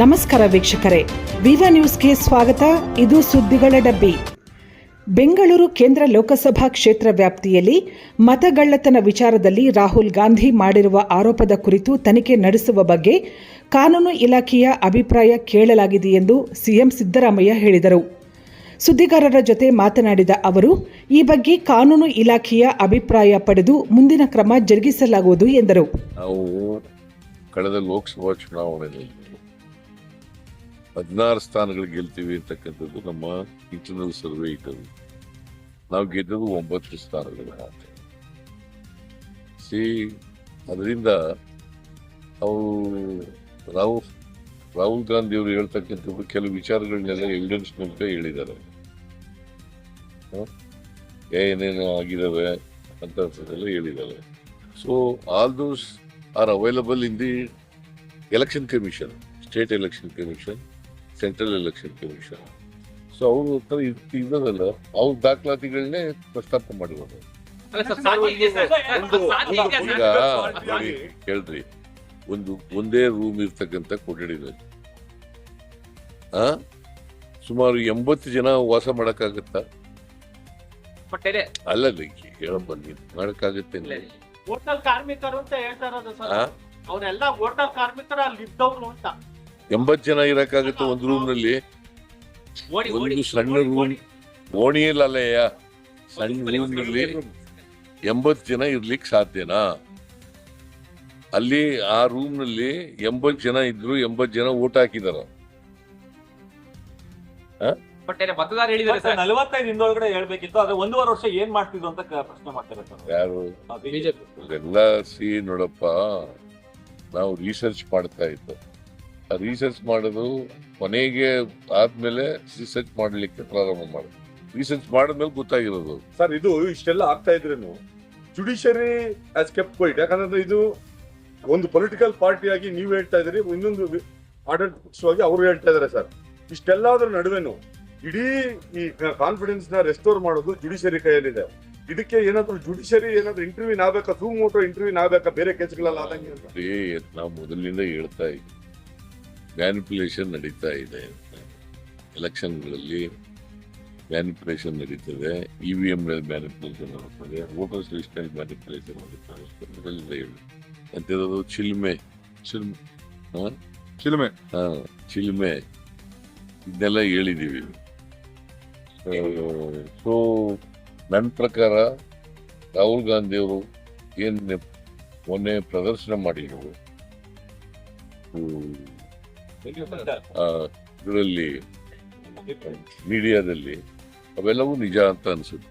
ನಮಸ್ಕಾರ ವೀಕ್ಷಕರೇ, ವಿವಾ ನ್ಯೂಸ್ಗೆ ಸ್ವಾಗತ. ಇದು ಸುದ್ದಿಗಳ ಡಬ್ಬಿ. ಬೆಂಗಳೂರು ಕೇಂದ್ರ ಲೋಕಸಭಾ ಕ್ಷೇತ್ರ ವ್ಯಾಪ್ತಿಯಲ್ಲಿ ಮತಗಳ್ಳತನ ವಿಚಾರದಲ್ಲಿ ರಾಹುಲ್ ಗಾಂಧಿ ಮಾಡಿರುವ ಆರೋಪದ ಕುರಿತು ತನಿಖೆ ನಡೆಸುವ ಬಗ್ಗೆ ಕಾನೂನು ಇಲಾಖೆಯ ಅಭಿಪ್ರಾಯ ಕೇಳಲಾಗಿದೆ ಎಂದು ಸಿಎಂ ಸಿದ್ದರಾಮಯ್ಯ ಹೇಳಿದರು. ಸುದ್ದಿಗಾರರ ಜೊತೆ ಮಾತನಾಡಿದ ಅವರು, ಈ ಬಗ್ಗೆ ಕಾನೂನು ಇಲಾಖೆಯ ಅಭಿಪ್ರಾಯ ಪಡೆದು ಮುಂದಿನ ಕ್ರಮ ಜರುಗಿಸಲಾಗುವುದು ಎಂದರು. ಕಳೆದ ಲೋಕಸಭಾ ಚುನಾವಣೆಯಲ್ಲಿ 16 ಸ್ಥಾನಗಳು ಗೆಲ್ತೀವಿ ಅಂತಕ್ಕಂಥದ್ದು ನಮ್ಮ ಇಂಟರ್ನಲ್ ಸರ್ವೆ ಇದ್ದವು. ನಾವು ಗೆದ್ದದು 9 ಸ್ಥಾನಗಳು. ಅದರಿಂದ ರಾಹುಲ್ ಗಾಂಧಿ ಅವರು ಹೇಳ್ತಕ್ಕಂಥದ್ದು ಕೆಲವು ವಿಚಾರಗಳನ್ನೆಲ್ಲ ಎವಿಡೆನ್ಸ್ ಮೂಲಕ ಹೇಳಿದ್ದಾರೆ. ಏನೇನು ಆಗಿದಾವೆ ಅಂತ ಹೇಳಿದ್ದಾರೆ. So all those are available in the election commission, state election commission, central election commission. So ಅವರು ಇದ್ದದಲ್ಲ, ಅವ್ರ ದಾಖಲಾತಿಗಳನ್ನೇ ಪ್ರಸ್ತಾಪ ಮಾಡಿರೋದು. ಈಗ ನೋಡಿ ಕೇಳ್ರಿ, ಒಂದೇ ರೂಮ್ ಇರ್ತಕ್ಕಂಥ ಕೊಠಡಿನಲ್ಲಿ ಸುಮಾರು 80 ಜನ ವಾಸ ಮಾಡಕ್ಕಾಗತ್ತಾ? ಅಲ್ಲ ಹೇಳಪ್ಪ, ನೀನು ಮಾಡಕ್ಕಾಗತ್ತೆ? ಹೋಟೆಲ್ ಕಾರ್ಮಿಕರು ಅಂತ ಹೇಳ್ತಾ ಇರೋದು ಸರ್, ಅವರೆಲ್ಲ ಹೋಟೆಲ್ ಕಾರ್ಮಿಕರು ಅಲ್ಲಿ ಇದ್ದವ್ರು ಅಂತ. 80 ಜನ ಇರಕ್ಕಾಗುತ್ತೆ ಒಂದು ರೂಮ್ ನಲ್ಲಿ? ಒಂದು ಸಣ್ಣ ರೂಮ್, ಓಣಿಯಲ್ಲಯ್ಯ, ಸಣ್ಣ ರೂಮ್ ನಲ್ಲಿ 80 ಜನ ಇರ್ಲಿಕ್ಕೆ ಸಾಧ್ಯನಾ? ಅಲ್ಲಿ ಆ ರೂಮ್ ನಲ್ಲಿ 80 ಜನ ಇದ್ರು, 80 ಜನ ಓಟ್ ಹಾಕಿದಾರ. 45 ದಿನದೊಳಗಡೆ ಹೇಳ್ಬೇಕಿತ್ತು, ಆದ್ರೆ 1.5 ವರ್ಷ ಏನ್ ಮಾಡ್ತಿದ್ರು ಅಂತ ಪ್ರಶ್ನೆ ಮಾಡ್ತಾರೆ ಸರ್. ಯಾರು ಎಲ್ಲ ನೋಡಪ್ಪ, ನಾವು ರಿಸರ್ಚ್ ಮಾಡ್ತಾ ಇದ್ದು, ಆ ರಿಸರ್ಚ್ ಮಾಡೋದು ಕೊನೆಗೆ ಆದ್ಮೇಲೆ ರಿಸರ್ಚ್ ಮಾಡ್ಲಿಕ್ಕೆ ಪ್ರಾರಂಭ ಮಾಡೋದು. ರಿಸರ್ಚ್ ಮಾಡಿದ್ಮೇಲೆ ಗೊತ್ತಾಗಿರೋದು. ಸರ್, ಇದು ಇಷ್ಟೆಲ್ಲ ಆಗ್ತಾ ಇದ್ರೇನು ಜುಡಿಷಿಯರಿ ಆಸ್ ಕೆಪ್ ಕ್ವೈಟ್. ಯಾಕಂದ್ರೆ ಇದು ಒಂದು ಪೊಲಿಟಿಕಲ್ ಪಾರ್ಟಿಯಾಗಿ ನೀವು ಹೇಳ್ತಾ ಇದ್ದೀರಿ, ಇನ್ನೊಂದು ಆಡಳಿತವಾಗಿ ಅವರು ಹೇಳ್ತಾ ಇದಾರೆ. ಸರ್, ಇಷ್ಟೆಲ್ಲದ್ರ ನಡುವೆನು ಇಡೀ ಈ ಕಾನ್ಫಿಡೆನ್ಸ್ ನ ರೆಸ್ಟೋರ್ ಮಾಡೋದು ಜುಡಿಷಿಯರಿ ಕೈಯಲ್ಲಿದೆ. ಇದಕ್ಕೆ ಏನಾದ್ರು ಜುಡಿಷಿಯರಿ ಏನಾದ್ರು ಇಂಟರ್ವ್ಯೂ ಆಗ್ಬೇಕಾ, ಸೂಮೋಟೋ ಇಂಟರ್ವ್ಯೂ ಆಗ್ಬೇಕಾ ಬೇರೆ ಕೇಸ್ಗಳೆಲ್ಲ ಆದಂಗೆ? ನಾವು ಮೊದಲಿನಿಂದ ಹೇಳ್ತಾ ಇದ್ದೀವಿ, ಮ್ಯಾನಿಪುಲೇಷನ್ ನಡೀತಾ ಇದೆ. ಎಲೆಕ್ಷನ್ಗಳಲ್ಲಿ ಮ್ಯಾನಿಪುಲೇಷನ್ ನಡೀತದೆ, ಇವಿಎಂ ಮೇಲೆ ಮ್ಯಾನಿಪುಲೇಷನ್ ನಡೀತದೆ, ವೋಟರ್ಸ್ ಲಿಸ್ಟ್ ನಲ್ಲಿ ಮ್ಯಾನಿಪುಲೇಷನ್ ನಡೀತದೆ. ಎಂತದ್ದು ಚಿಲ್ಮೆ ಇದನ್ನೆಲ್ಲ ಹೇಳಿದೀವಿ. ಸೊ ನನ್ನ ಪ್ರಕಾರ ರಾಹುಲ್ ಗಾಂಧಿ ಅವರು ಏನ್ ಮೊನ್ನೆ ಪ್ರದರ್ಶನ ಮಾಡಿದ್ರು ಇದರಲ್ಲಿ ಮೀಡಿಯಾದಲ್ಲಿ, ಅವೆಲ್ಲವೂ ನಿಜ ಅಂತ ಅನ್ಸುತ್ತೆ.